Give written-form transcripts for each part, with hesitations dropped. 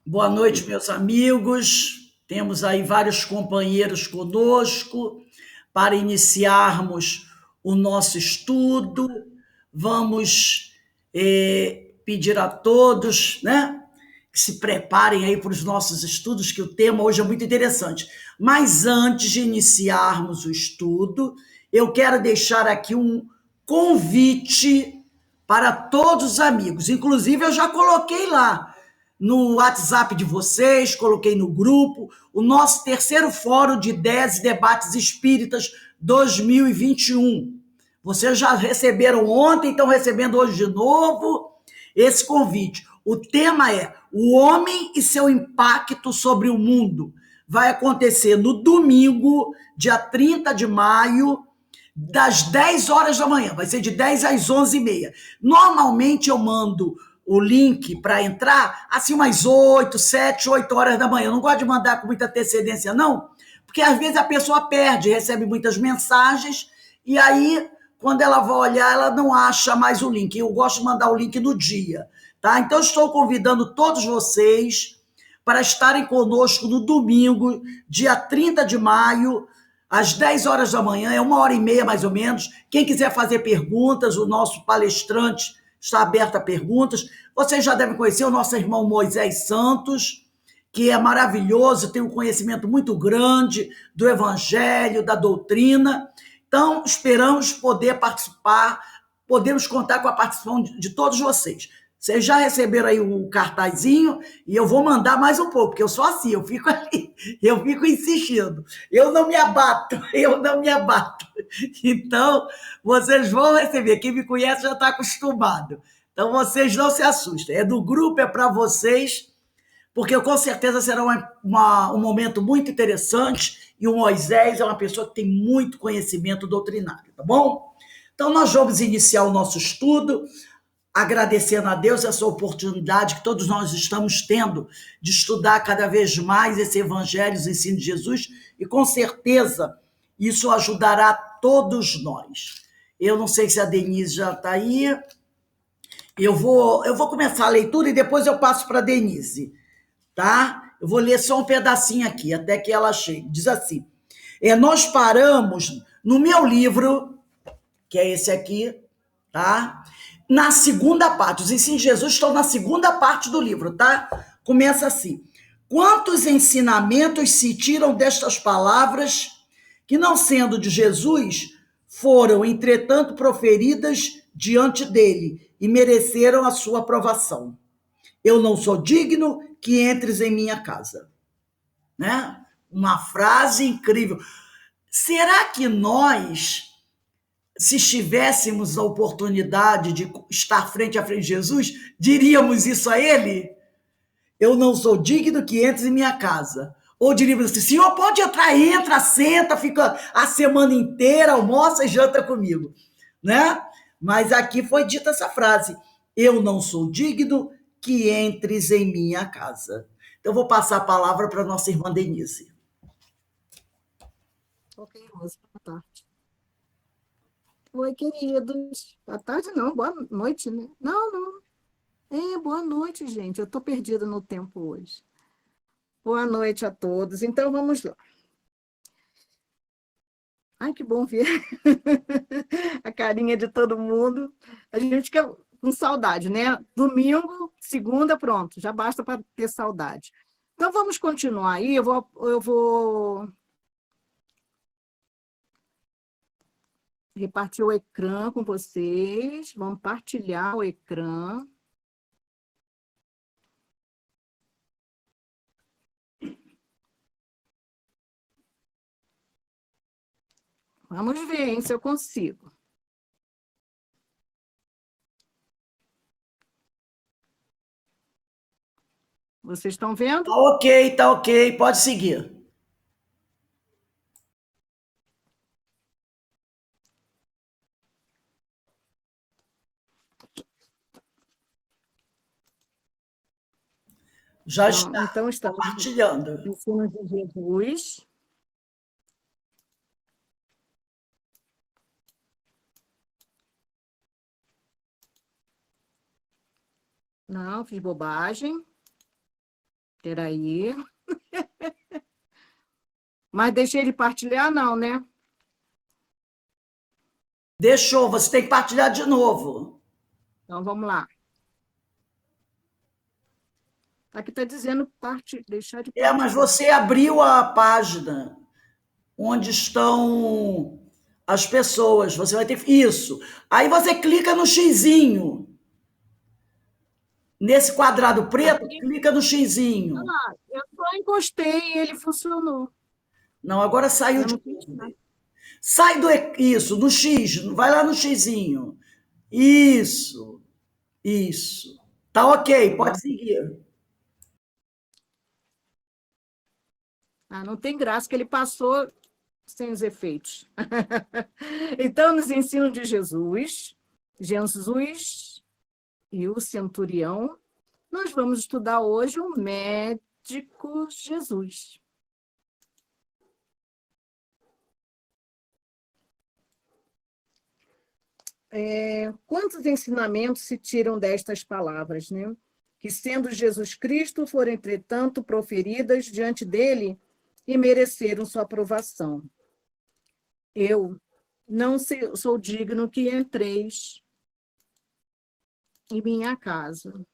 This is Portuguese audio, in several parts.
Boa noite, meus amigos. Temos aí vários companheiros conosco para iniciarmos o nosso estudo. Vamos pedir a todos, né, que se preparem aí para os nossos estudos, que o tema hoje é muito interessante. Mas antes de iniciarmos o estudo, eu quero deixar aqui um convite para todos os amigos. Inclusive, eu já coloquei lá no WhatsApp de vocês, coloquei no grupo, o nosso terceiro Fórum de Ideias e Debates Espíritas 2021. Vocês já receberam ontem, estão recebendo hoje de novo esse convite. O tema é o homem e seu impacto sobre o mundo. Vai acontecer no domingo, dia 30 de maio, das 10 horas da manhã. Vai ser de 10 às 11h30. Normalmente eu mando o link para entrar assim umas 8, 7, 8 horas da manhã. Eu não gosto de mandar com muita antecedência, não, porque às vezes a pessoa perde, recebe muitas mensagens e aí, quando ela vai olhar, ela não acha mais o link. Eu gosto de mandar o link no dia, tá? Então, estou convidando todos vocês para estarem conosco no domingo, dia 30 de maio, às 10 horas da manhã, é 1h30 mais ou menos. Quem quiser fazer perguntas, o nosso palestrante está aberto a perguntas. Vocês já devem conhecer o nosso irmão Moisés Santos, que é maravilhoso, tem um conhecimento muito grande do evangelho, da doutrina. Então, esperamos poder participar, podemos contar com a participação de todos vocês. Vocês já receberam aí o cartazinho e eu vou mandar mais um pouco, porque eu sou assim, eu fico ali, eu fico insistindo. Eu não me abato, eu não me abato. Então, vocês vão receber. Quem me conhece já está acostumado. Então, vocês não se assustem. É do grupo, é para vocês, porque com certeza será um momento muito interessante e o Moisés é uma pessoa que tem muito conhecimento doutrinário, tá bom? Então, nós vamos iniciar o nosso estudo, agradecendo a Deus essa oportunidade que todos nós estamos tendo de estudar cada vez mais esse evangelho, os ensinos de Jesus, e com certeza isso ajudará todos nós. Eu não sei se a Denise já está aí. Eu vou começar a leitura e depois eu passo para a Denise, tá? Eu vou ler só um pedacinho aqui, até que ela chegue. Diz assim: nós paramos no meu livro, que é esse aqui, tá? Na segunda parte, os ensinos de Jesus estão na segunda parte do livro, tá? Começa assim: quantos ensinamentos se tiram destas palavras que, não sendo de Jesus, foram, entretanto, proferidas diante dele e mereceram a sua aprovação? Eu não sou digno que entres em minha casa, né? Uma frase incrível. Será que nós, se tivéssemos a oportunidade de estar frente a frente de Jesus, diríamos isso a ele? Eu não sou digno que entres em minha casa. Ou diríamos assim: senhor, pode entrar, entra, senta, fica a semana inteira, almoça e janta comigo, né? Mas aqui foi dita essa frase: eu não sou digno que entres em minha casa. Então, eu vou passar a palavra para a nossa irmã Denise. Ok, Rosa, boa tarde. Oi, queridos. Boa tarde, não, boa noite, né? Não, não. Boa noite, gente. Eu estou perdida no tempo hoje. Boa noite a todos. Então, vamos lá. Ai, que bom ver a carinha de todo mundo. A gente fica com saudade, né? Domingo, segunda, pronto. Já basta para ter saudade. Então, vamos continuar aí. Eu vou repartir o ecrã com vocês. Vamos partilhar o ecrã. Vamos ver, hein, se eu consigo. Vocês estão vendo? Tá ok, pode seguir. Já está Então, estamos compartilhando. em cima de Jesus. Não, fiz bobagem. Peraí. Mas deixei ele partilhar, não, né? Deixou, você tem que partilhar de novo. Então, vamos lá. Aqui está dizendo deixar de partilhar. Mas você abriu a página onde estão as pessoas. Você vai ter isso. Aí você clica no xizinho. Nesse quadrado preto, Aqui, clica no xizinho. eu só encostei e ele funcionou. Não, agora saiu Eu de não fiz nada. Sai do isso, do X, vai lá no xizinho. Isso, isso. Tá ok, pode seguir. Não tem graça que ele passou sem os efeitos. Então, nos ensinos de Jesus e o centurião, nós vamos estudar hoje o médico Jesus. Quantos ensinamentos se tiram destas palavras, né? Que, sendo Jesus Cristo, foram, entretanto, proferidas diante dele e mereceram sua aprovação. Eu não sou digno que entreis em minha casa.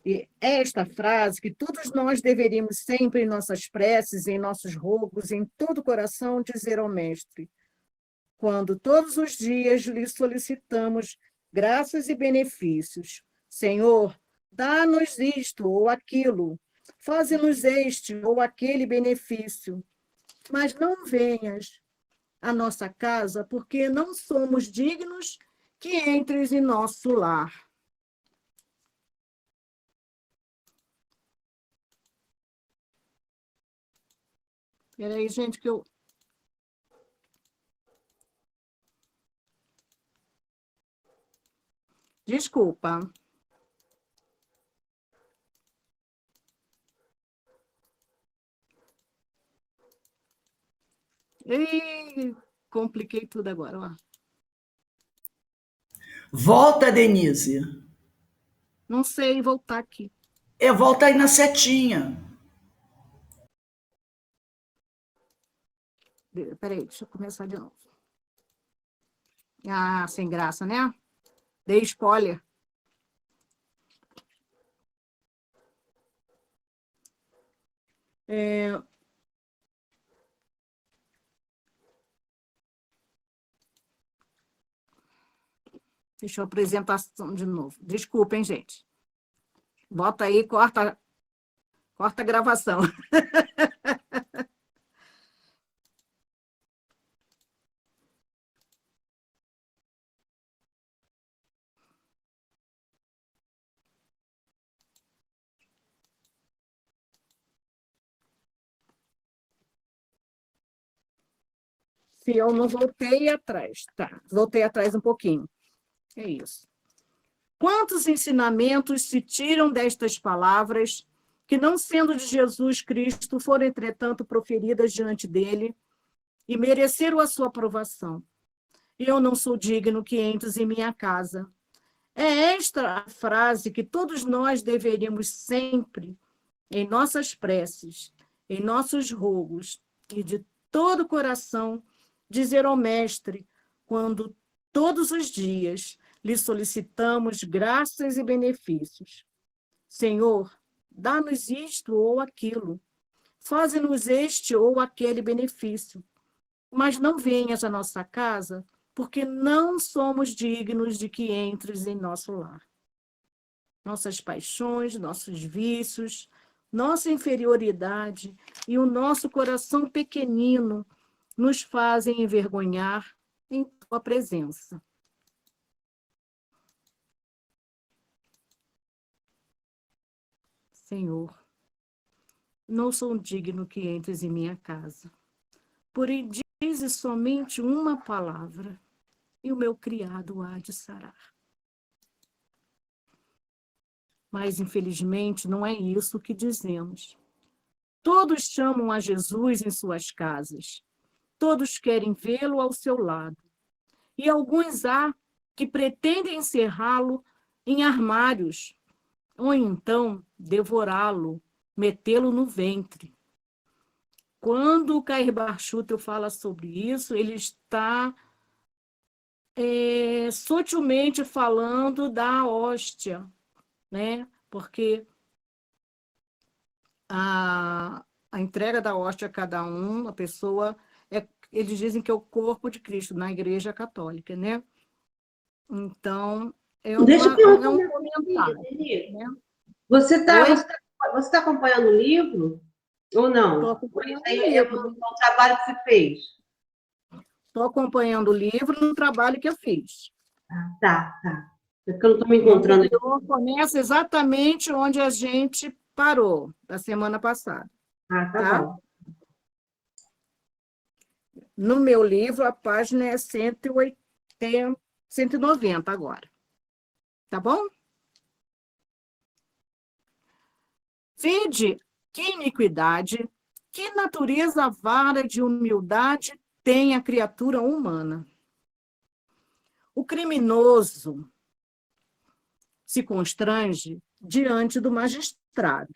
E esta frase que todos nós deveríamos sempre em nossas preces, em nossos rogos, em todo o coração, dizer ao Mestre, quando todos os dias lhe solicitamos graças e benefícios. Senhor, dá-nos isto ou aquilo, faze-nos este ou aquele benefício, mas não venhas à nossa casa, porque não somos dignos que entres em nosso lar. Espera aí, gente, que eu... Desculpa. E compliquei tudo agora, ó. Volta, Denise. Não sei voltar aqui. Volta aí na setinha. Peraí, deixa eu começar de novo. Sem graça, né? Dei spoiler. Deixa eu apresentação de novo. Desculpem, gente. Bota aí, corta a gravação. Se eu não voltei atrás. Tá, voltei atrás um pouquinho. É isso. Quantos ensinamentos se tiram destas palavras que, não sendo de Jesus Cristo, foram, entretanto, proferidas diante dele e mereceram a sua aprovação? Eu não sou digno que entres em minha casa. É esta a frase que todos nós deveríamos sempre, em nossas preces, em nossos rogos e de todo o coração, dizer ao Mestre, quando todos os dias lhe solicitamos graças e benefícios. Senhor, dá-nos isto ou aquilo, faze-nos este ou aquele benefício, mas não venhas à nossa casa, porque não somos dignos de que entres em nosso lar. Nossas paixões, nossos vícios, nossa inferioridade e o nosso coração pequenino nos fazem envergonhar em tua presença. Senhor, não sou digno que entres em minha casa. Porém, dizes somente uma palavra, e o meu criado há de sarar. Mas, infelizmente, não é isso que dizemos. Todos chamam a Jesus em suas casas. Todos querem vê-lo ao seu lado. E alguns há que pretendem encerrá-lo em armários, ou então devorá-lo, metê-lo no ventre. Quando o Cair Barchutel fala sobre isso, ele está sutilmente falando da hóstia, né? Porque a entrega da hóstia a cada um, a pessoa, eles dizem que é o corpo de Cristo na Igreja Católica, né? Então, Deixa eu é perguntar um uma coisa, comentário, Denise. né? Você está Oi? você tá, você tá acompanhando o livro ou Estou não? Ou isso acompanhando o aí é livro. um trabalho que você fez? Estou acompanhando o livro no trabalho que eu fiz. Tá, tá. É porque eu não estou me O encontrando aqui. anterior começa exatamente onde a gente parou, da semana passada, Ah, tá tá? bom. No meu livro, a página é 180, 190 agora, tá bom? Vede que iniquidade, que natureza vara de humildade tem a criatura humana. O criminoso se constrange diante do magistrado.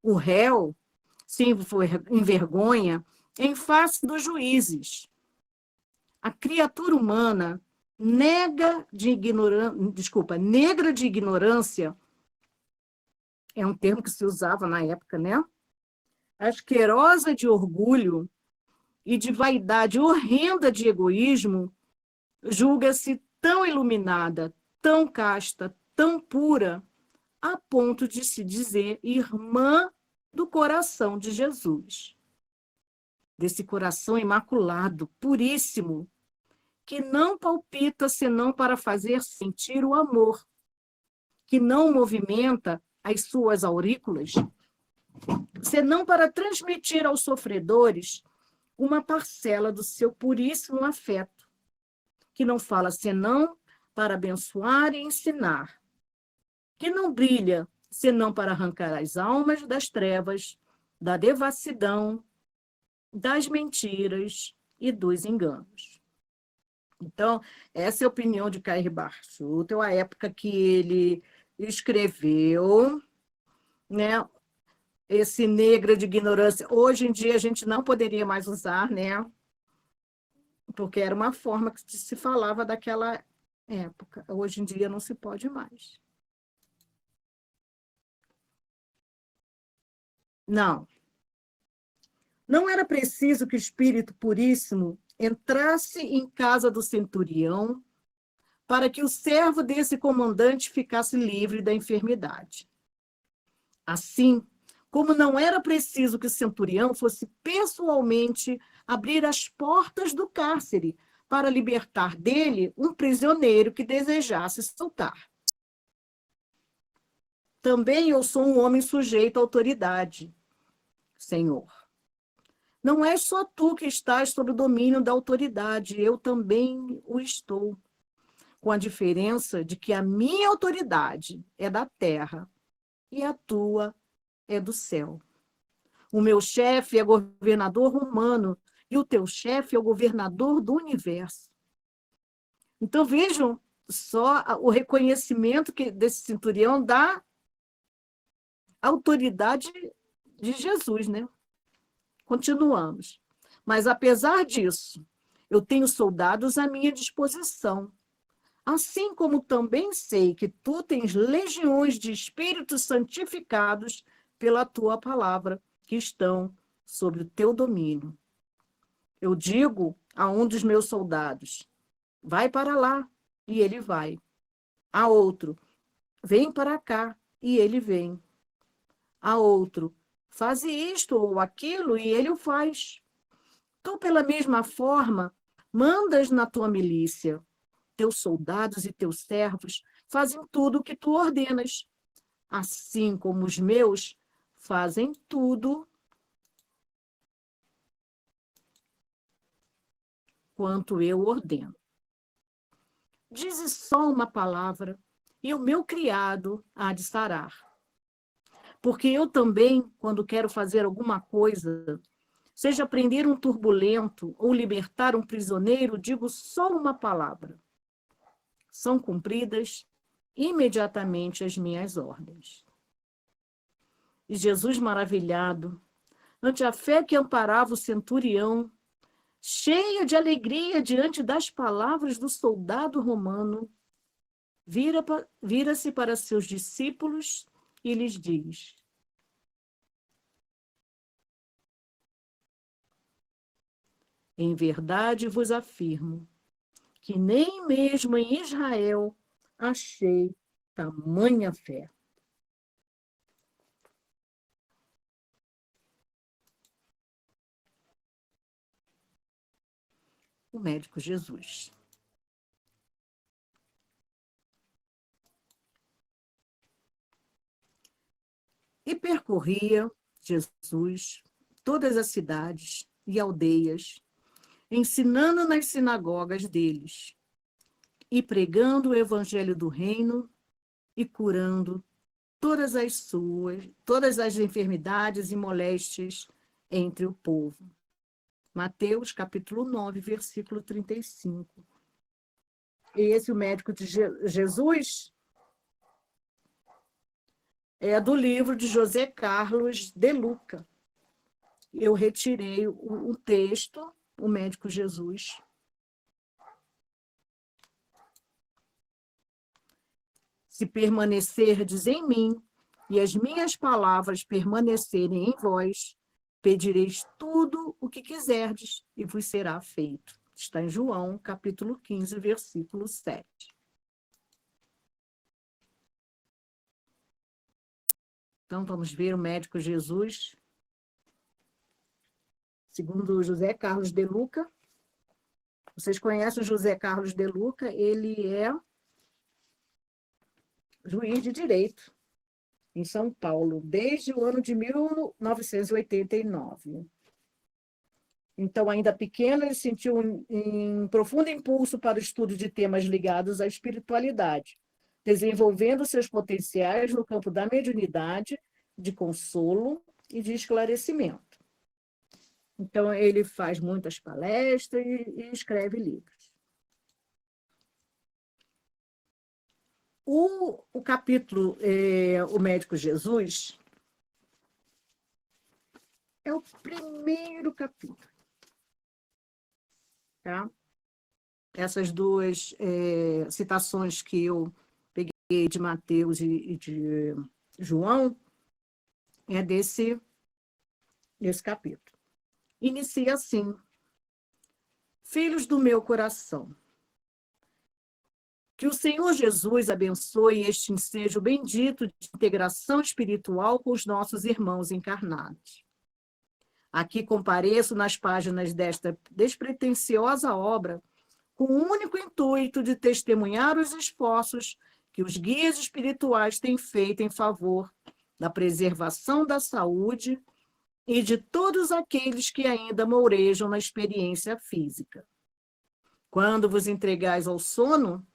O réu se envergonha em face dos juízes. A criatura humana negra de ignorância, é um termo que se usava na época, né? Asquerosa de orgulho e de vaidade horrenda de egoísmo, julga-se tão iluminada, tão casta, tão pura, a ponto de se dizer irmã do coração de Jesus. Desse coração imaculado, puríssimo, que não palpita senão para fazer sentir o amor, que não movimenta as suas aurículas, senão para transmitir aos sofredores uma parcela do seu puríssimo afeto, que não fala senão para abençoar e ensinar, que não brilha senão para arrancar as almas das trevas, da devassidão, das mentiras e dos enganos. Então, essa é a opinião de Cair Barchutel, a época que ele escreveu, né, esse negra de ignorância. Hoje em dia a gente não poderia mais usar, né, porque era uma forma que se falava daquela época. Hoje em dia não se pode mais. Não. Não era preciso que o Espírito Puríssimo entrasse em casa do centurião para que o servo desse comandante ficasse livre da enfermidade. Assim, como não era preciso que o centurião fosse pessoalmente abrir as portas do cárcere para libertar dele um prisioneiro que desejasse soltar. Também eu sou um homem sujeito à autoridade, Senhor. Não és só tu que estás sob o domínio da autoridade, eu também o estou, com a diferença de que a minha autoridade é da terra e a tua é do céu. O meu chefe é governador humano e o teu chefe é o governador do universo. Então, vejam só o reconhecimento que desse centurião da autoridade de Jesus, né? Continuamos. Mas, apesar disso, eu tenho soldados à minha disposição, assim como também sei que tu tens legiões de espíritos santificados pela tua palavra, que estão sob o teu domínio. Eu digo a um dos meus soldados, vai para lá, e ele vai. A outro, vem para cá, e ele vem. A outro, faze isto ou aquilo, e ele o faz. Tu, pela mesma forma, mandas na tua milícia. Teus soldados e teus servos fazem tudo o que tu ordenas, assim como os meus fazem tudo quanto eu ordeno. Dize só uma palavra, e o meu criado há de sarar. Porque eu também, quando quero fazer alguma coisa, seja prender um turbulento ou libertar um prisioneiro, digo só uma palavra. São cumpridas imediatamente as minhas ordens. E Jesus, maravilhado, ante a fé que amparava o centurião, cheio de alegria diante das palavras do soldado romano, vira-se para seus discípulos e lhes diz: em verdade vos afirmo que nem mesmo em Israel achei tamanha fé. O médico Jesus. E percorria Jesus todas as cidades e aldeias, ensinando nas sinagogas deles e pregando o evangelho do reino e curando todas as enfermidades e moléstias entre o povo. Mateus, capítulo 9, versículo 35. E esse, o médico de Jesus, é do livro de José Carlos de Luca. Eu retirei o texto, o médico Jesus. Se permanecerdes em mim e as minhas palavras permanecerem em vós, pedireis tudo o que quiserdes e vos será feito. Está em João, capítulo 15, versículo 7. Então, vamos ver o médico Jesus, segundo José Carlos de Luca. Vocês conhecem o José Carlos de Luca? Ele é juiz de direito em São Paulo, desde o ano de 1989. Então, ainda pequeno, ele sentiu um profundo impulso para o estudo de temas ligados à espiritualidade, desenvolvendo seus potenciais no campo da mediunidade, de consolo e de esclarecimento. Então, ele faz muitas palestras e escreve livros. O capítulo O Médico Jesus é o primeiro capítulo. Tá? Essas duas citações que eu peguei de Mateus e de João é desse capítulo. Inicia assim: filhos do meu coração, que o Senhor Jesus abençoe este ensejo bendito de integração espiritual com os nossos irmãos encarnados. Aqui compareço nas páginas desta despretensiosa obra com o único intuito de testemunhar os esforços que os guias espirituais têm feito em favor da preservação da saúde e de todos aqueles que ainda mourejam na experiência física. Quando vos entregais ao sono,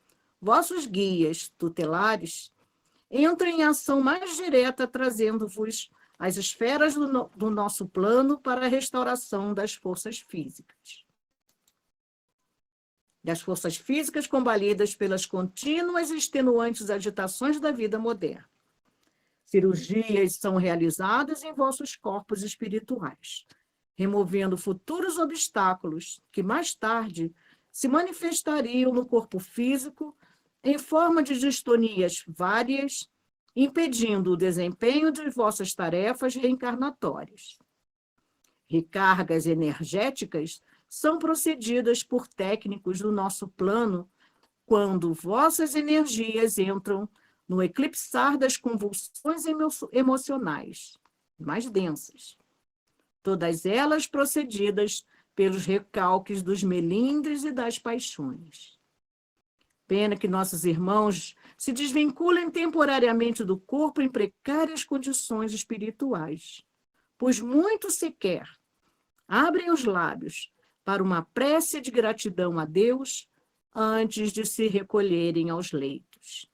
vossos guias tutelares entram em ação mais direta, trazendo-vos as esferas do nosso plano para a restauração das forças físicas. Das forças físicas combalidas pelas contínuas e extenuantes agitações da vida moderna. Cirurgias são realizadas em vossos corpos espirituais, removendo futuros obstáculos que mais tarde se manifestariam no corpo físico em forma de distonias várias, impedindo o desempenho de vossas tarefas reencarnatórias. Recargas energéticas são procedidas por técnicos do nosso plano quando vossas energias entram no eclipsar das convulsões emocionais mais densas, todas elas procedidas pelos recalques dos melindres e das paixões. Pena que nossos irmãos se desvinculem temporariamente do corpo em precárias condições espirituais, pois muitos sequer abrem os lábios para uma prece de gratidão a Deus antes de se recolherem aos leitos.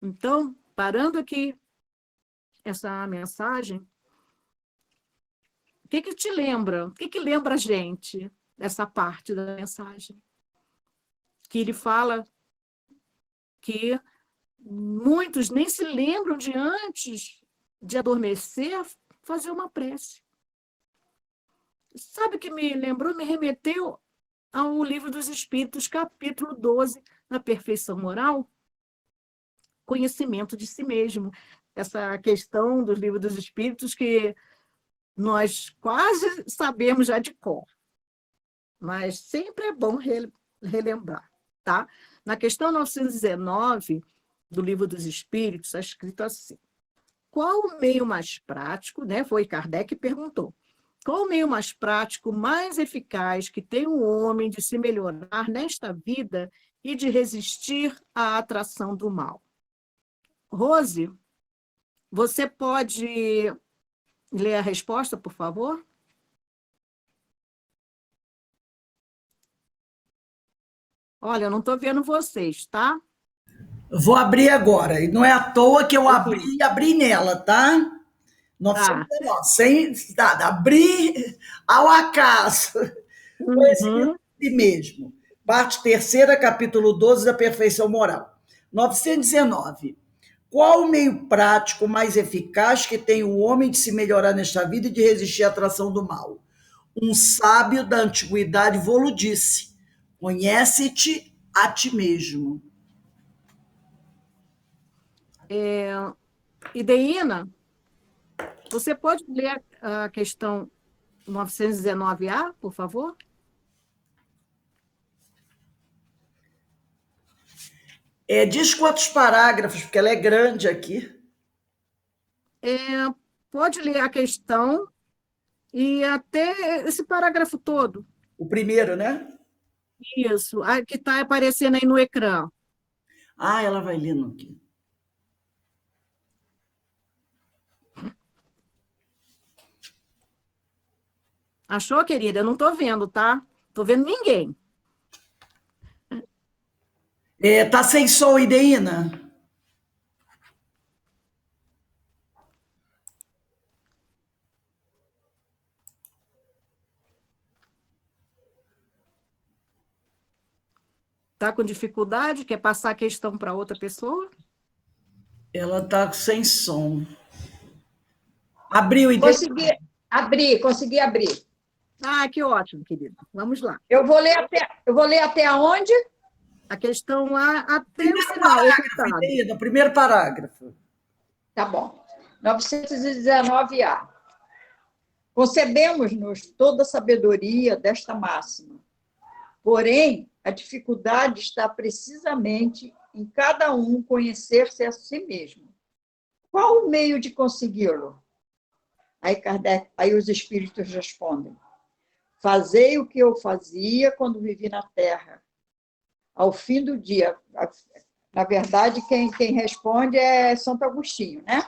Então, parando aqui essa mensagem, o que te lembra? O que lembra a gente dessa parte da mensagem? Que ele fala que muitos nem se lembram de antes de adormecer fazer uma prece. Sabe o que me lembrou? Me remeteu ao Livro dos Espíritos, capítulo 12, na Perfeição Moral, conhecimento de si mesmo. Essa questão dos Livros dos Espíritos que nós quase sabemos já de cor, mas sempre é bom relembrar, tá? Na questão 919 do Livro dos Espíritos, está escrito assim: qual o meio mais prático, né? Foi Kardec que perguntou. Qual o meio mais prático, mais eficaz que tem o homem de se melhorar nesta vida e de resistir à atração do mal? Rose, você pode ler a resposta, por favor? Olha, eu não estou vendo vocês, tá? Vou abrir agora. E não é à toa que eu abri Ok. e abri nela, tá? Tá. 919, sem nada. Abrir ao acaso. Conhecimento Uhum. de si mesmo. Parte terceira, capítulo 12 da Perfeição Moral. 919. Qual o meio prático mais eficaz que tem o homem de se melhorar nesta vida e de resistir à atração do mal? Um sábio da antiguidade vô-lo disse: conhece-te a ti mesmo. Ideína, você pode ler a questão 919A, por favor? Diz quantos parágrafos, porque ela é grande aqui. Pode ler a questão e até esse parágrafo todo. O primeiro, né? Isso, que está aparecendo aí no ecrã. Ah, ela vai lendo aqui. Achou, querida? Eu não estou vendo, tá? Estou vendo ninguém. Tá sem som, Ideína? Está com dificuldade? Quer passar a questão para outra pessoa? Ela tá sem som. Abriu, Ideína? Consegui abrir. Ah, que ótimo, querida. Vamos lá. Eu vou ler até aonde? A questão lá até o Primeiro final, parágrafo, ocupado. Ideína, primeiro parágrafo. Tá bom. 919A. Concebemos-nos toda a sabedoria desta máxima. Porém, a dificuldade está precisamente em cada um conhecer-se a si mesmo. Qual o meio de consegui-lo? Aí os espíritos respondem: fazei o que eu fazia quando vivi na Terra. Ao fim do dia, na verdade, quem responde é Santo Agostinho, né?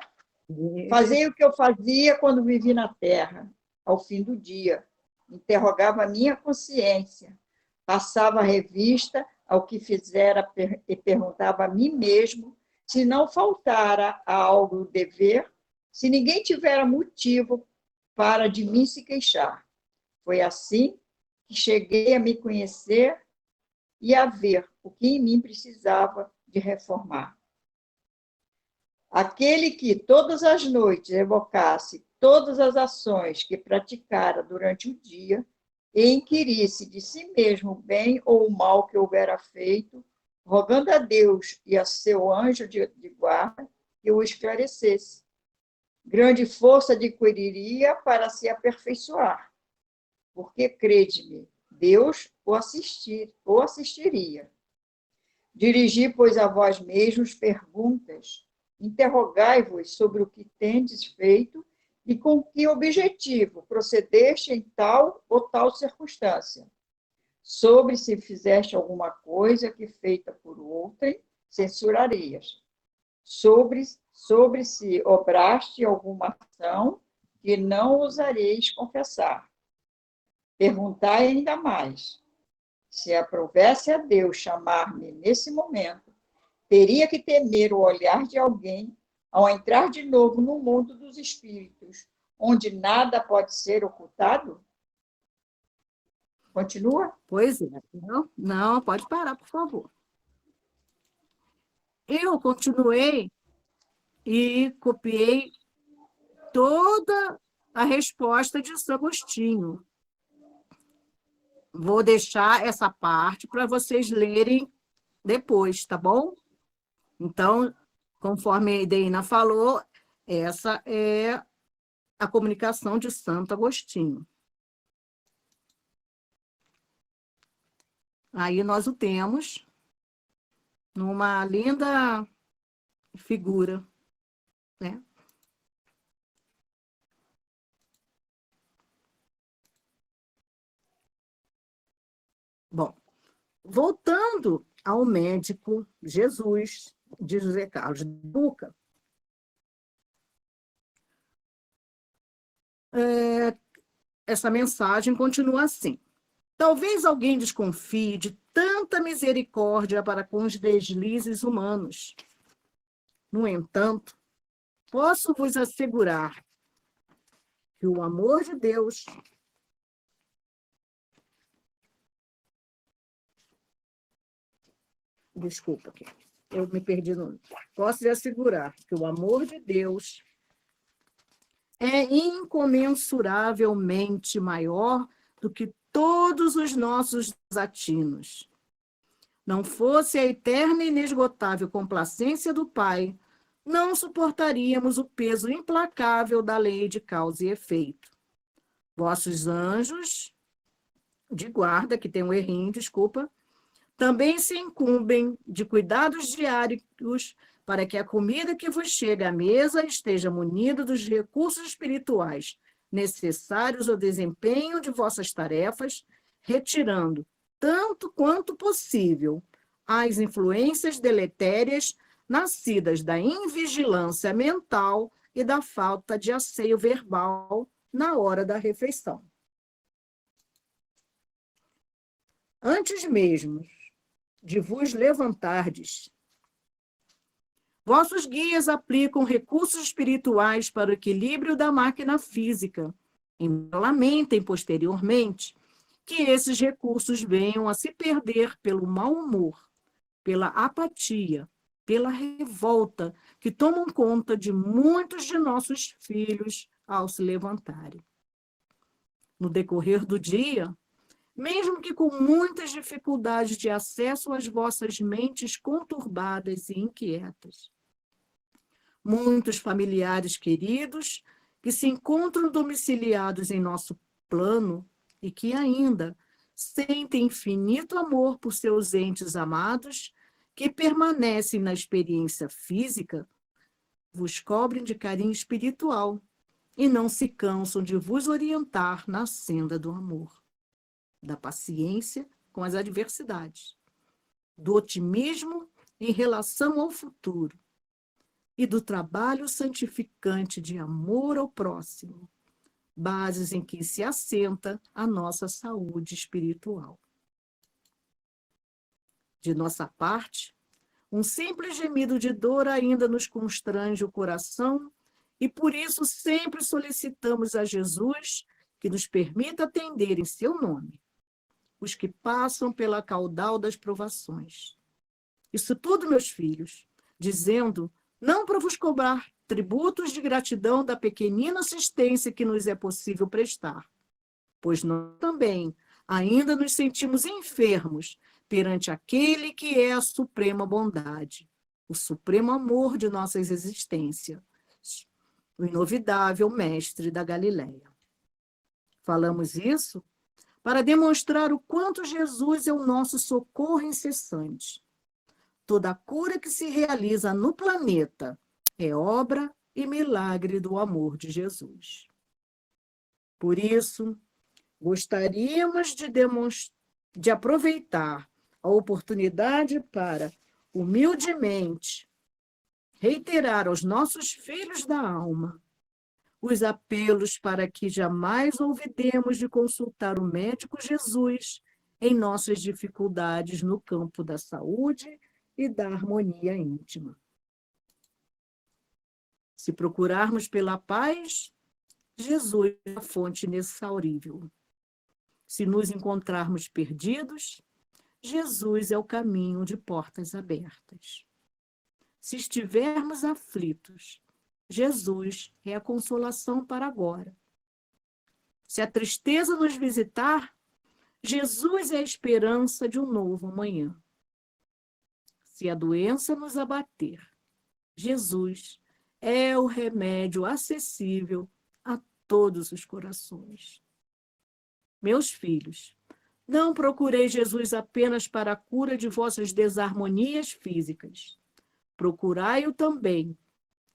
Fazei o que eu fazia quando vivi na Terra. Ao fim do dia, interrogava a minha consciência, passava a revista ao que fizera e perguntava a mim mesmo se não faltara a algo o dever, se ninguém tivera motivo para de mim se queixar. Foi assim que cheguei a me conhecer e a ver o que em mim precisava de reformar. Aquele que todas as noites evocasse todas as ações que praticara durante o dia e inquirisse de si mesmo o bem ou o mal que houvera feito, rogando a Deus e a seu anjo de guarda que o esclarecesse. Grande força adquiriria para se aperfeiçoar, porque, crede-me, Deus o assistiria. Dirigi, pois, a vós mesmos perguntas, interrogai-vos sobre o que tendes feito e com que objetivo procedeste em tal ou tal circunstância. Sobre se fizeste alguma coisa que feita por outrem, censurarias. Sobre se obraste alguma ação que não ousareis confessar. Perguntai ainda mais. Se aprovesse a Deus chamar-me nesse momento, teria que temer o olhar de alguém ao entrar de novo no mundo dos espíritos, onde nada pode ser ocultado? Continua? Pois é. Não, pode parar, por favor. eu continuei e copiei toda a resposta de Santo Agostinho. Vou deixar essa parte para vocês lerem depois, tá bom? Então, conforme a Ideina falou, essa é a comunicação de Santo Agostinho. Aí nós o temos numa linda figura, né? Bom, voltando ao médico Jesus, de José Carlos de Luca, essa mensagem continua assim. Talvez alguém desconfie de tanta misericórdia para com os deslizes humanos. No entanto, posso vos assegurar que o amor de Deus desculpa aqui, eu me perdi no... Posso lhe assegurar que o amor de Deus é incomensuravelmente maior do que todos os nossos desatinos. Não fosse a eterna e inesgotável complacência do Pai, não suportaríamos o peso implacável da lei de causa e efeito. Vossos anjos de guarda, que tem um errinho, desculpa, também se incumbem de cuidados diários para que a comida que vos chega à mesa esteja munida dos recursos espirituais necessários ao desempenho de vossas tarefas, retirando, tanto quanto possível, as influências deletérias nascidas da invigilância mental e da falta de asseio verbal na hora da refeição. Antes mesmo de vos levantardes, vossos guias aplicam recursos espirituais para o equilíbrio da máquina física, e lamentem posteriormente que esses recursos venham a se perder pelo mau humor, pela apatia, pela revolta que tomam conta de muitos de nossos filhos ao se levantarem. No decorrer do dia, mesmo que com muitas dificuldades de acesso às vossas mentes conturbadas e inquietas, muitos familiares queridos que se encontram domiciliados em nosso plano e que ainda sentem infinito amor por seus entes amados, que permanecem na experiência física, vos cobrem de carinho espiritual e não se cansam de vos orientar na senda do amor, da paciência com as adversidades, do otimismo em relação ao futuro e do trabalho santificante de amor ao próximo, bases em que se assenta a nossa saúde espiritual. De nossa parte, um simples gemido de dor ainda nos constrange o coração e por isso sempre solicitamos a Jesus que nos permita atender em seu nome os que passam pela caudal das provações. Isso tudo, meus filhos, dizendo, não para vos cobrar tributos de gratidão da pequenina assistência que nos é possível prestar, pois nós também ainda nos sentimos enfermos perante aquele que é a suprema bondade, o supremo amor de nossas existências, o inovidável mestre da Galileia. Falamos isso para demonstrar o quanto Jesus é o nosso socorro incessante. Toda a cura que se realiza no planeta é obra e milagre do amor de Jesus. Por isso, gostaríamos de aproveitar a oportunidade para, humildemente, reiterar aos nossos filhos da alma os apelos para que jamais olvidemos de consultar o médico Jesus em nossas dificuldades no campo da saúde e da harmonia íntima. Se procurarmos pela paz, Jesus é a fonte inexaurível. Se nos encontrarmos perdidos, Jesus é o caminho de portas abertas. Se estivermos aflitos, Jesus é a consolação para agora. Se a tristeza nos visitar, Jesus é a esperança de um novo amanhã. Se a doença nos abater, Jesus é o remédio acessível a todos os corações. Meus filhos, não procurei Jesus apenas para a cura de vossas desarmonias físicas. Procurai-o também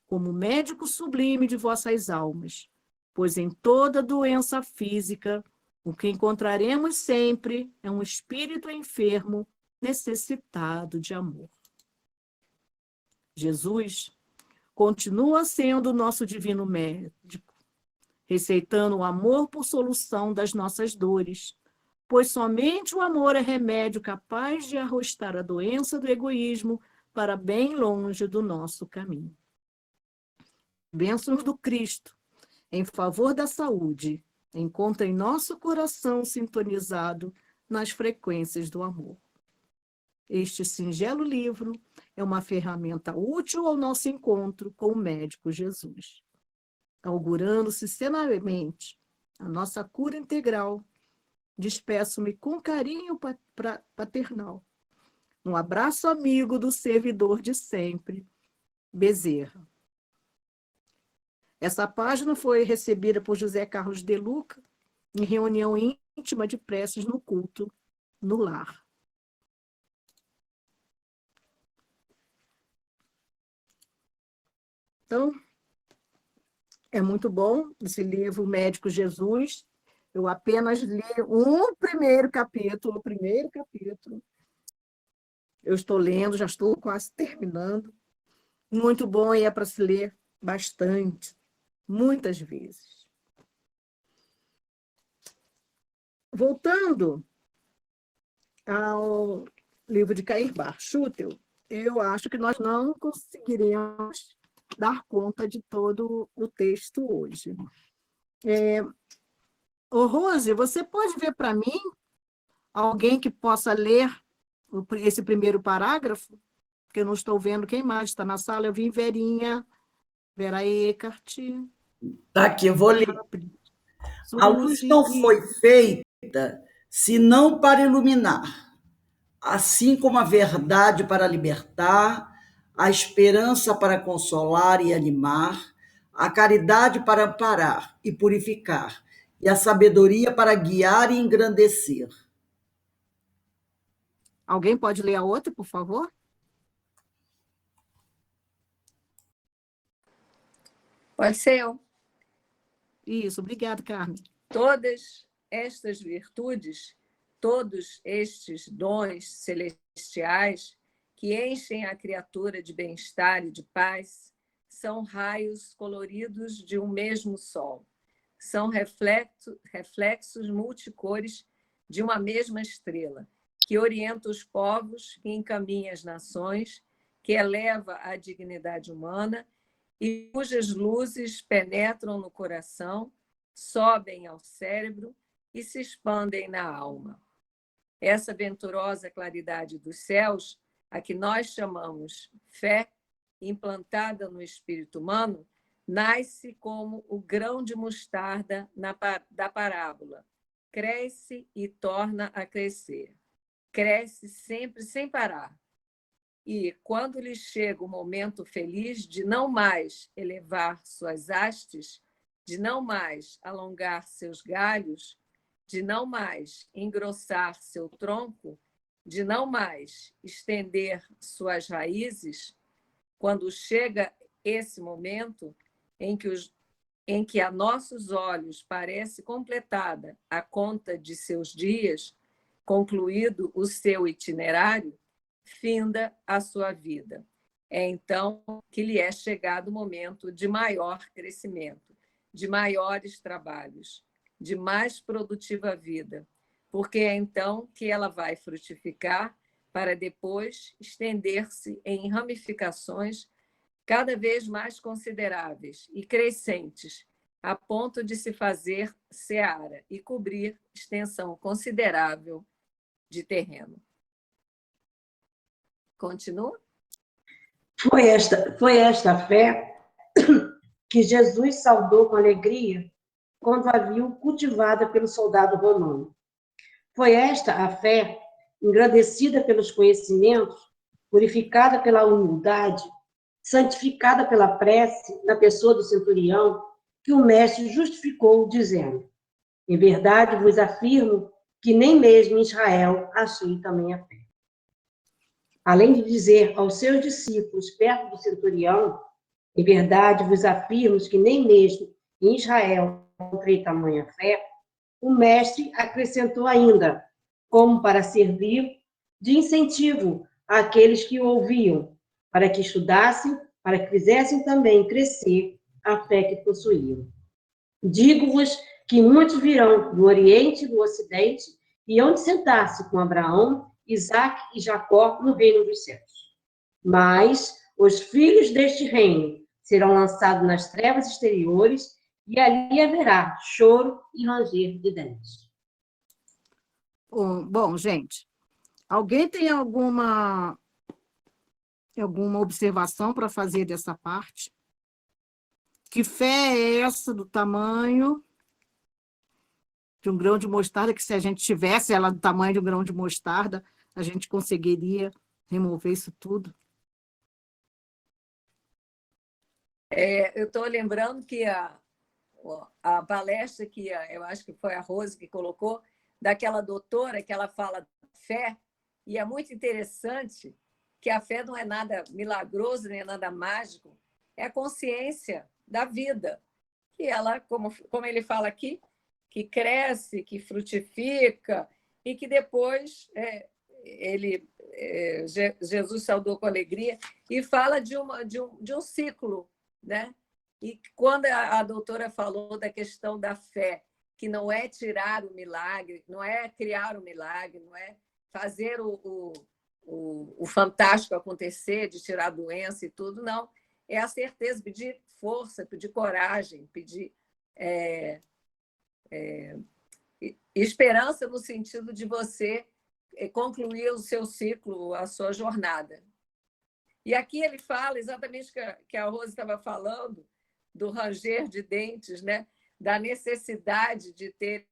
como médico sublime de vossas almas, pois em toda doença física, o que encontraremos sempre é um espírito enfermo necessitado de amor. Jesus continua sendo o nosso divino médico, receitando o amor por solução das nossas dores, pois somente o amor é remédio capaz de arrostar a doença do egoísmo para bem longe do nosso caminho. Bênçãos do Cristo, em favor da saúde, encontrem nosso coração sintonizado nas frequências do amor. Este singelo livro é uma ferramenta útil ao nosso encontro com o médico Jesus, augurando-se cenáriamente a nossa cura integral. Despeço-me com carinho paternal. Um abraço amigo do servidor de sempre, Bezerra. Essa página foi recebida por José Carlos de Luca em reunião íntima de preces no culto, no lar. Então, é muito bom esse livro, Médico Jesus. Eu apenas li o primeiro capítulo. Eu estou lendo, já estou quase terminando. Muito bom e é para se ler bastante, muitas vezes. Voltando ao livro de Cair Schutel, eu acho que nós não conseguiremos dar conta de todo o texto hoje. Rose, você pode ver para mim alguém que possa ler esse primeiro parágrafo? Porque eu não estou vendo quem mais está na sala. Eu vi Verinha, Vera Eckert. Tá aqui, eu vou ler. A luz não foi feita senão para iluminar, assim como a verdade para libertar, a esperança para consolar e animar, a caridade para amparar e purificar, e a sabedoria para guiar e engrandecer. Alguém pode ler a outra, por favor? Pode ser eu. Isso, obrigada, Carmen. Todas estas virtudes, todos estes dons celestiais que enchem a criatura de bem-estar e de paz, são raios coloridos de um mesmo sol. São reflexos multicores de uma mesma estrela, que orienta os povos, que encaminha as nações, que eleva a dignidade humana e cujas luzes penetram no coração, sobem ao cérebro e se expandem na alma. Essa venturosa claridade dos céus, a que nós chamamos fé, implantada no espírito humano, nasce como o grão de mostarda da parábola. Cresce e torna a crescer. Cresce sempre sem parar. E, quando lhe chega o momento feliz de não mais elevar suas hastes, de não mais alongar seus galhos, de não mais engrossar seu tronco, de não mais estender suas raízes, quando chega esse momento em que a nossos olhos parece completada a conta de seus dias, concluído o seu itinerário, finda a sua vida. É então que lhe é chegado o momento de maior crescimento, de maiores trabalhos, de mais produtiva vida, porque é então que ela vai frutificar para depois estender-se em ramificações cada vez mais consideráveis e crescentes, a ponto de se fazer seara e cobrir extensão considerável de terreno. Continua? Foi esta a fé que Jesus saudou com alegria quando a viu cultivada pelo soldado romano. Foi esta a fé, engrandecida pelos conhecimentos, purificada pela humildade, santificada pela prece na pessoa do centurião, que o mestre justificou, dizendo: em verdade vos afirmo que nem mesmo em Israel achei também a fé. Além de dizer aos seus discípulos, perto do centurião, em verdade vos afirmo que nem mesmo em Israel encontrei tamanha fé, o mestre acrescentou ainda, como para servir de incentivo àqueles que o ouviam, para que estudassem, para que fizessem também crescer a fé que possuíam. Digo-vos que muitos virão do Oriente e do Ocidente e hão de sentar-se com Abraão, Isaque e Jacó no reino dos céus. Mas os filhos deste reino serão lançados nas trevas exteriores e ali haverá choro e ranger de dentes. Bom, gente, alguém tem alguma observação para fazer dessa parte? Que fé é essa do tamanho de um grão de mostarda, que se a gente tivesse ela do tamanho de um grão de mostarda, a gente conseguiria remover isso tudo? Eu estou lembrando que a palestra que eu acho que foi a Rose que colocou, daquela doutora que ela fala fé, e é muito interessante que a fé não é nada milagroso, nem nada mágico, é a consciência da vida, que ela, como ele fala aqui, que cresce, que frutifica, e que depois Jesus saudou com alegria, e fala de um ciclo, né? E quando a doutora falou da questão da fé, que não é tirar o milagre, não é criar o milagre, não é fazer o fantástico acontecer, de tirar a doença e tudo, não. É a certeza, pedir força, pedir coragem, pedir esperança no sentido de você concluir o seu ciclo, a sua jornada. E aqui ele fala exatamente o que a Rose estava falando, do ranger de dentes, né? Da necessidade de ter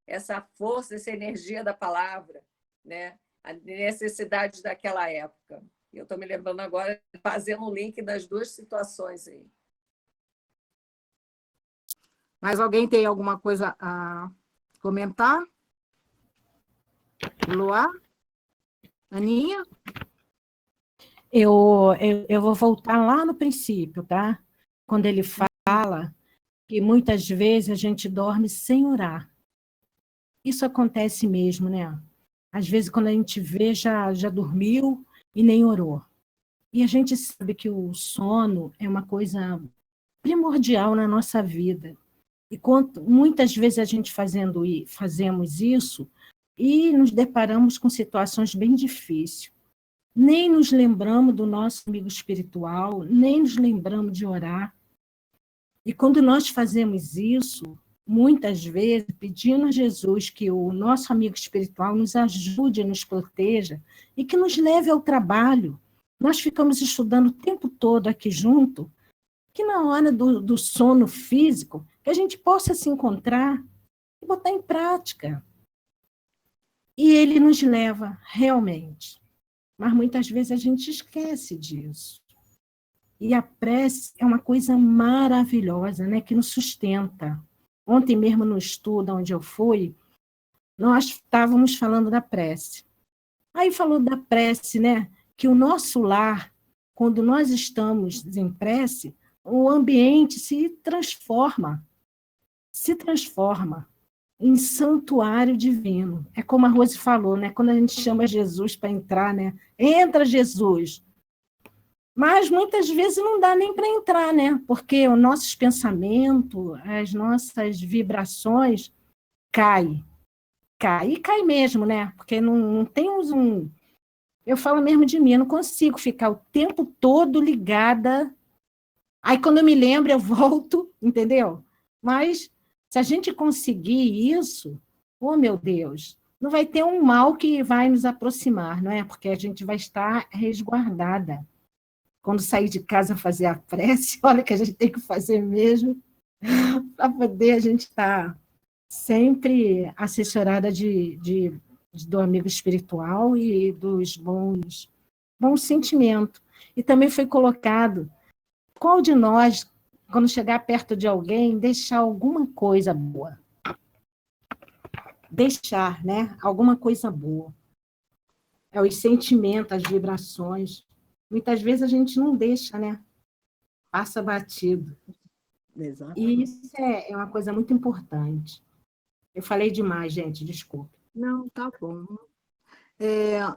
essa força, essa energia da palavra, né? A necessidade daquela época. Eu estou me lembrando agora, fazendo um link das duas situações aí. Mas alguém tem alguma coisa a comentar? Luá? Aninha? Eu vou voltar lá no princípio, tá? Quando ele fala que muitas vezes a gente dorme sem orar. Isso acontece mesmo, né? Às vezes, quando a gente vê, já dormiu e nem orou. E a gente sabe que o sono é uma coisa primordial na nossa vida. E muitas vezes a gente fazemos isso e nos deparamos com situações bem difíceis. Nem nos lembramos do nosso amigo espiritual, nem nos lembramos de orar. E quando nós fazemos isso, muitas vezes, pedindo a Jesus que o nosso amigo espiritual nos ajude, nos proteja e que nos leve ao trabalho, nós ficamos estudando o tempo todo aqui junto, que na hora do sono físico, que a gente possa se encontrar e botar em prática. E ele nos leva realmente. Mas muitas vezes a gente esquece disso. E a prece é uma coisa maravilhosa, né, que nos sustenta. Ontem mesmo no estudo onde eu fui, nós estávamos falando da prece. Aí falou da prece, né, que o nosso lar, quando nós estamos em prece, o ambiente se transforma em santuário divino. É como a Rose falou, né? Quando a gente chama Jesus para entrar, né? Entra, Jesus. Mas muitas vezes não dá nem para entrar, né? Porque os nossos pensamentos, as nossas vibrações caem. E cai mesmo, né? Porque não temos um... Eu falo mesmo de mim, eu não consigo ficar o tempo todo ligada. Aí, quando eu me lembro, eu volto, entendeu? Mas, se a gente conseguir isso, oh, meu Deus, não vai ter um mal que vai nos aproximar, não é? Porque a gente vai estar resguardada. quando sair de casa, fazer a prece. Olha que a gente tem que fazer mesmo, para poder a gente estar sempre assessorada do amigo espiritual e dos bons sentimentos. E também foi colocado, qual de nós, quando chegar perto de alguém, deixar alguma coisa boa? Deixar, né? Alguma coisa boa. É os sentimentos, as vibrações. Muitas vezes a gente não deixa, né? Passa batido. Exato. E isso é uma coisa muito importante. Eu falei demais, gente, desculpe. Não, tá bom.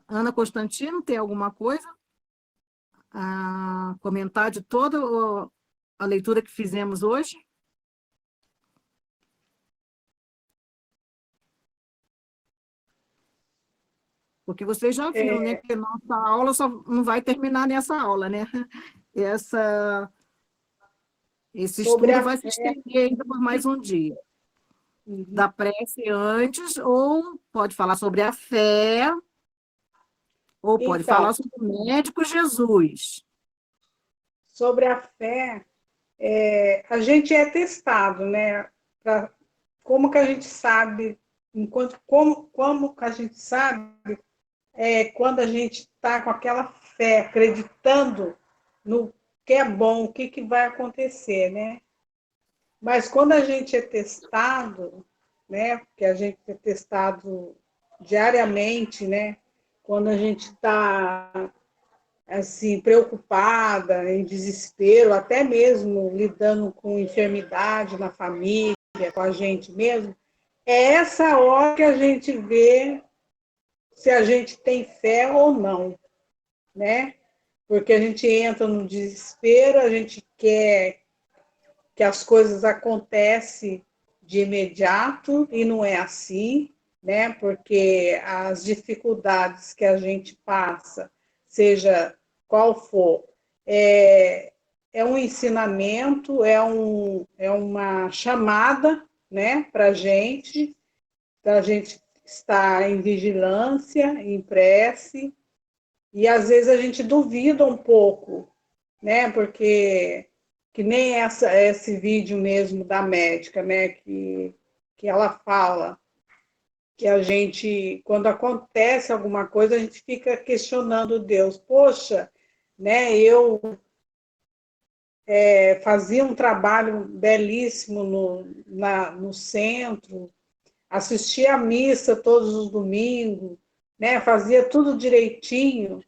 Ana Constantino, tem alguma coisa a comentar de toda a leitura que fizemos hoje? Porque vocês já viram, né, que a nossa aula só não vai terminar nessa aula, né? Esse Sobre estudo a vai se fé. estender ainda por mais um dia. Da prece antes, ou pode falar sobre a fé, ou pode Então, falar sobre o médico Jesus. sobre a fé, a gente é testado, né? Como que a gente sabe, como que a gente sabe quando a gente está com aquela fé, acreditando no que é bom, o que, que vai acontecer, né? Mas quando a gente é testado, né? Porque a gente é testado diariamente, né? Quando a gente está assim, preocupada, em desespero, até mesmo lidando com enfermidade na família, com a gente mesmo, é essa hora que a gente vê se a gente tem fé ou não, né? Porque a gente entra no desespero, a gente quer que as coisas aconteçam de imediato e não é assim, né? Porque as dificuldades que a gente passa, seja qual for, é um ensinamento, é uma chamada, né, para a gente estar em vigilância, em prece, e às vezes a gente duvida um pouco, né, porque que nem esse vídeo mesmo da médica, né, que ela fala que a gente, quando acontece alguma coisa, a gente fica questionando Deus. Poxa, né, eu fazia um trabalho belíssimo no centro, assistia a missa todos os domingos, né, fazia tudo direitinho.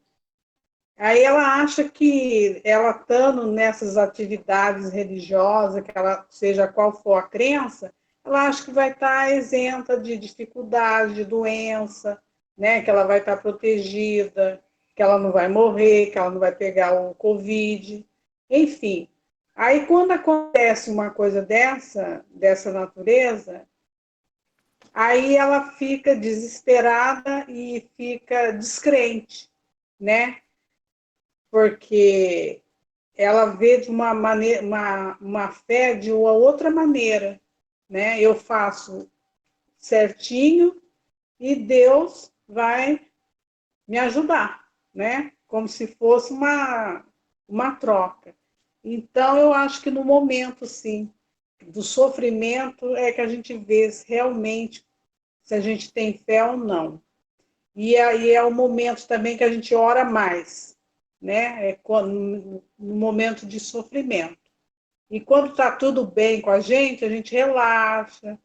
Aí ela acha que ela estando nessas atividades religiosas, que ela seja qual for a crença, ela acha que vai estar isenta de dificuldade, de doença, né? Que ela vai estar protegida, que ela não vai morrer, que ela não vai pegar o Covid, enfim. Aí quando acontece uma coisa dessa natureza, aí ela fica desesperada e fica descrente, né? Porque ela vê de uma maneira, uma fé de uma outra maneira, né? Eu faço certinho e Deus vai me ajudar, né? Como se fosse uma troca. Então, eu acho que no momento, sim, do sofrimento é que a gente vê realmente se a gente tem fé ou não. E aí é o momento também que a gente ora mais, né? No momento de sofrimento. E quando está tudo bem com a gente relaxa,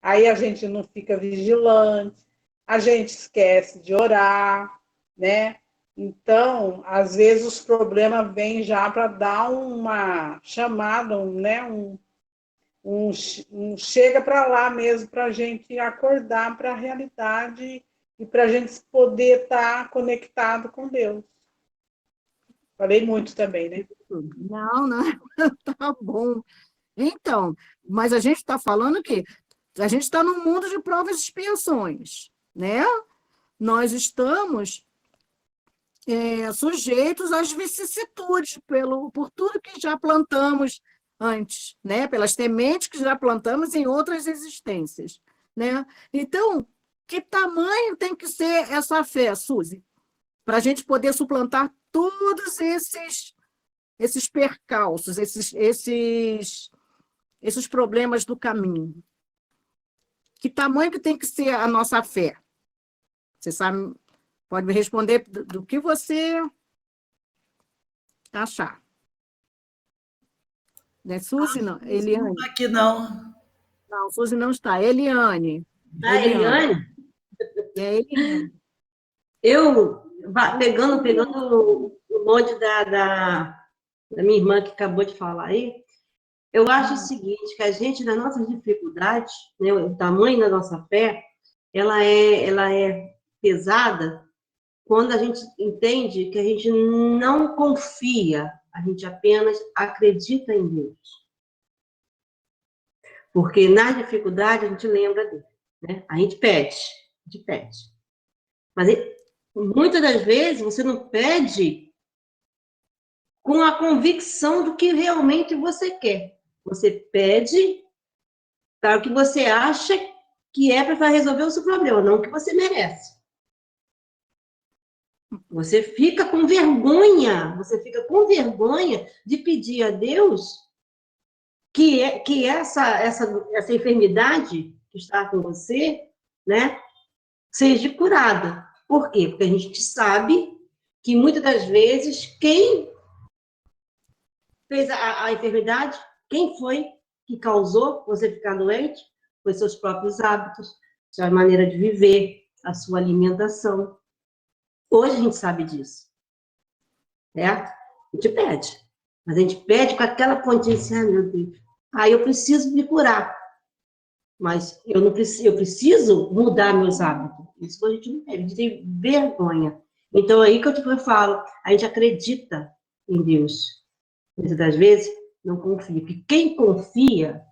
aí a gente não fica vigilante, a gente esquece de orar, né? Então, às vezes os problemas vêm já para dar uma chamada, né? Um chega para lá mesmo para a gente acordar para a realidade e para a gente poder estar conectado com Deus. Falei muito também, né? Não, não, tá bom. Então, mas a gente está falando que a gente está num mundo de provas e expiações, né? Nós estamos sujeitos às vicissitudes por tudo que já plantamos antes, né? Pelas sementes que já plantamos em outras existências, né? Então, que tamanho tem que ser essa fé, Suzy, para a gente poder suplantar todos esses esses percalços, esses problemas do caminho. Que tamanho que tem que ser a nossa fé? Você sabe, pode me responder do que você achar. Né, Suzy, não? Não Eliane? está aqui, não. Não, Suzy não está. Eliane. A Eliane, É Eliane. eu, pegando o monte da minha irmã que acabou de falar aí, eu acho o seguinte, que a gente, nas nossas dificuldades, né, o tamanho da nossa fé, ela é pesada quando a gente entende que a gente não confia, a gente apenas acredita em Deus. Porque na dificuldade a gente lembra dele, né? A gente pede. Mas muitas das vezes você não pede com a convicção do que realmente você quer. Você pede para o que você acha que é para resolver o seu problema, não o que você merece. Você fica com vergonha de pedir a Deus que essa enfermidade que está com você, né, seja curada. Por quê? Porque a gente sabe que muitas das vezes quem fez a enfermidade, quem foi que causou você ficar doente, foi seus próprios hábitos, sua maneira de viver, a sua alimentação. Hoje a gente sabe disso, certo? A gente pede, mas a gente pede com aquela pontinha assim, ah, meu Deus, eu preciso me curar, mas eu preciso mudar meus hábitos. Isso a gente não pede, a gente tem vergonha. Então, aí que eu falo, a gente acredita em Deus. Muitas das vezes, não confia. Porque quem confia,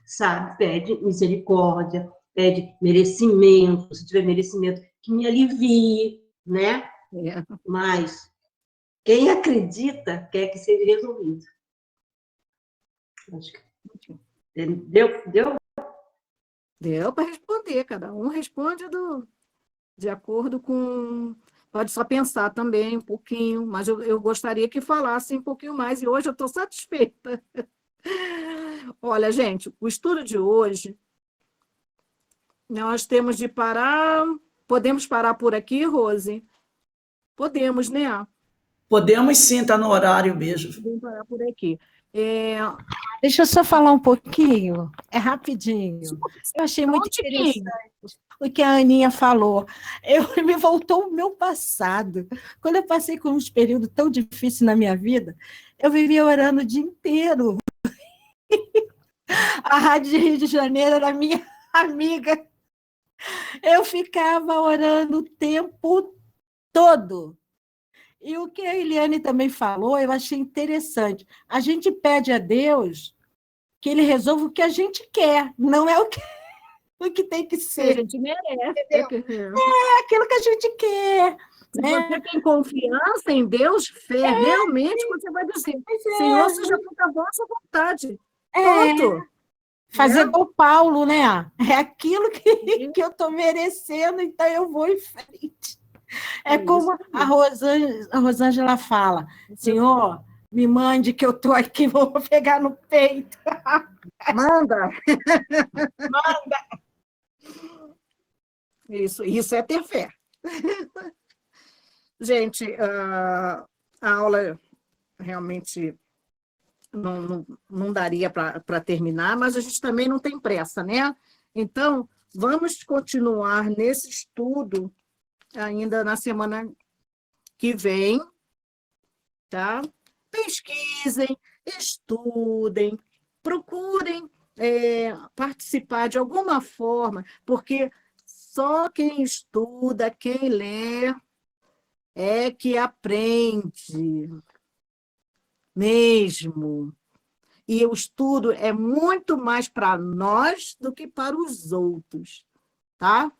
sabe, pede misericórdia, pede merecimento, se tiver merecimento, que me alivie, né? É. Mas quem acredita quer que seja resolvido. Acho que deu? Deu para responder, cada um responde de acordo com... Pode só pensar também um pouquinho, mas eu gostaria que falasse um pouquinho mais, e hoje eu estou satisfeita. Olha, gente, o estudo de hoje, nós temos de parar... Podemos parar por aqui, Rose? Podemos, né? Podemos sim, está no horário mesmo. Podemos parar por aqui. Deixa eu só falar um pouquinho, é rapidinho. Eu achei muito interessante o que a Aninha falou. Me voltou o meu passado. Quando eu passei por uns períodos tão difíceis na minha vida, eu vivia orando o dia inteiro. A Rádio de Rio de Janeiro era minha amiga. Eu ficava orando o tempo todo. E o que a Eliane também falou, eu achei interessante. A gente pede a Deus que Ele resolva o que a gente quer, não é o que tem que A ser. gente merece. É aquilo que a gente quer. Se Né? você tem confiança em Deus, fé, realmente você vai dizer, Senhor, seja feita a vossa vontade. Pronto. Fazer igual Paulo, né? É aquilo que eu estou merecendo, então eu vou em frente. É como a Rosângela fala, Senhor, me mande que eu estou aqui, vou pegar no peito. Manda. Manda. Isso é ter fé. Gente, a aula realmente não daria para terminar, mas a gente também não tem pressa, né? Então, vamos continuar nesse estudo ainda na semana que vem, tá? Pesquisem, estudem, procurem participar de alguma forma, porque só quem estuda, quem lê, é que aprende mesmo. E o estudo é muito mais para nós do que para os outros, tá?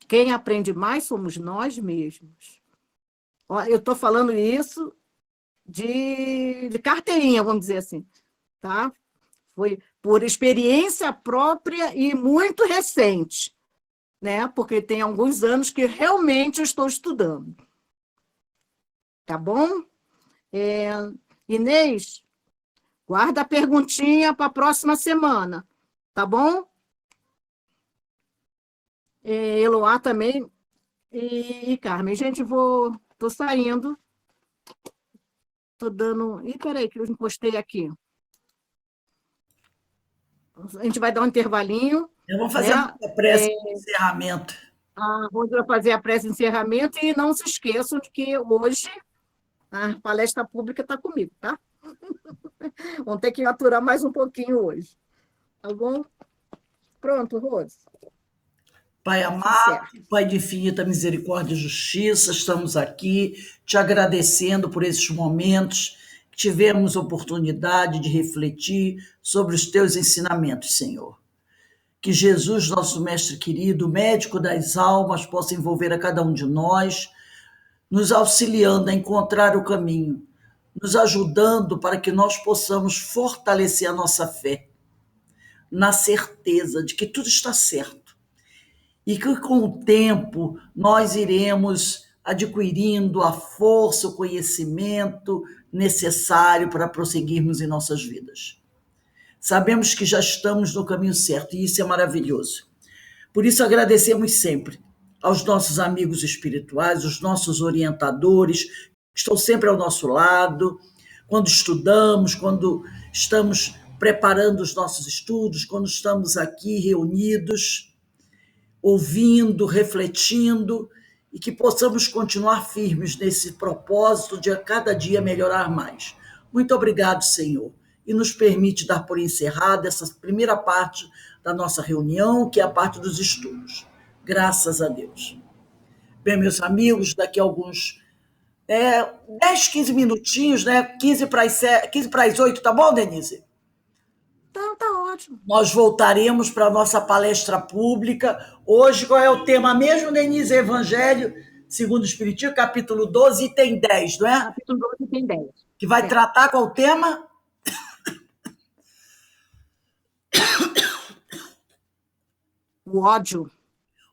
Quem aprende mais somos nós mesmos. Eu estou falando isso de carteirinha, vamos dizer assim, tá? Foi por experiência própria e muito recente, né? Porque tem alguns anos que realmente eu estou estudando. Tá bom? Inês, guarda a perguntinha para a próxima semana, tá bom? Eloá também e Carmen. Gente, tô saindo. Tô dando... Ih, peraí, que eu encostei aqui. A gente vai dar um intervalinho, Eu vou fazer né? a prece de encerramento. A Rose vai fazer a prece de encerramento e não se esqueçam de que hoje a palestra pública está comigo, tá? Vamos ter que aturar mais um pouquinho hoje. Tá bom? Pronto, Rose. Pai amado, Pai de infinita misericórdia e justiça, estamos aqui te agradecendo por esses momentos que tivemos oportunidade de refletir sobre os teus ensinamentos, Senhor. Que Jesus, nosso mestre querido, médico das almas, possa envolver a cada um de nós, nos auxiliando a encontrar o caminho, nos ajudando para que nós possamos fortalecer a nossa fé, na certeza de que tudo está certo e que com o tempo nós iremos adquirindo a força, o conhecimento necessário para prosseguirmos em nossas vidas. Sabemos que já estamos no caminho certo e isso é maravilhoso. Por isso agradecemos sempre aos nossos amigos espirituais, os nossos orientadores, que estão sempre ao nosso lado, quando estudamos, quando estamos preparando os nossos estudos, quando estamos aqui reunidos, ouvindo, refletindo, e que possamos continuar firmes nesse propósito de a cada dia melhorar mais. Muito obrigado, Senhor, e nos permite dar por encerrada essa primeira parte da nossa reunião, que é a parte dos estudos. Graças a Deus. Bem, meus amigos, daqui a alguns 10, 15 minutinhos, né? 15 para as 8, tá bom, Denise? Tá ótimo. Nós voltaremos para a nossa palestra pública. Hoje, qual é o tema mesmo, Denise? Evangelho segundo o Espiritismo, capítulo 12, item 10, não é? Capítulo 12 tem 10. Que vai tratar qual tema? O ódio.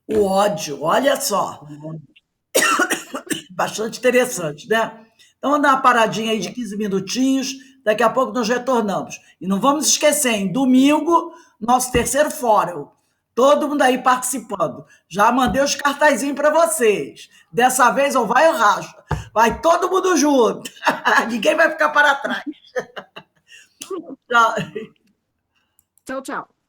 O ódio, olha só. Bastante interessante, né? Então, vamos dar uma paradinha aí de 15 minutinhos, daqui a pouco nós retornamos. E não vamos esquecer, em domingo, nosso terceiro fórum. Todo mundo aí participando. Já mandei os cartazinhos para vocês. Dessa vez, ou vai ou racha. Vai todo mundo junto. Ninguém vai ficar para trás. Tchau. Tchau, tchau.